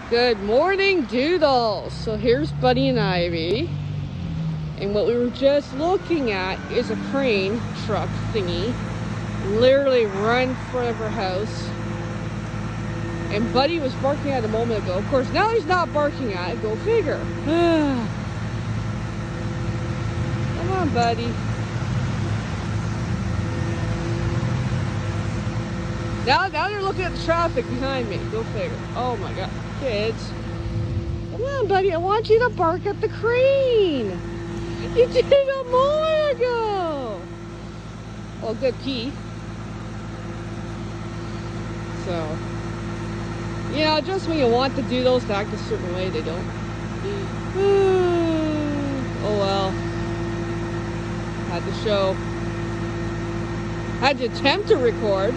Good morning, Doodles. So here's Buddy and Ivy. And what we were just looking at is a crane truck thingy. Literally right in front of her house. And Buddy was barking at it a moment ago. Of course, now he's not barking at it. Go figure. Come on, Buddy. Now they're looking at the traffic behind me. Go figure. Oh my God. Kids. Come on, Buddy. I want you to bark at the crane. You did it a moment ago. Oh, good pee. So, yeah, just when you want the Doodles to act a certain way, they don't. Oh well. Had to attempt to record.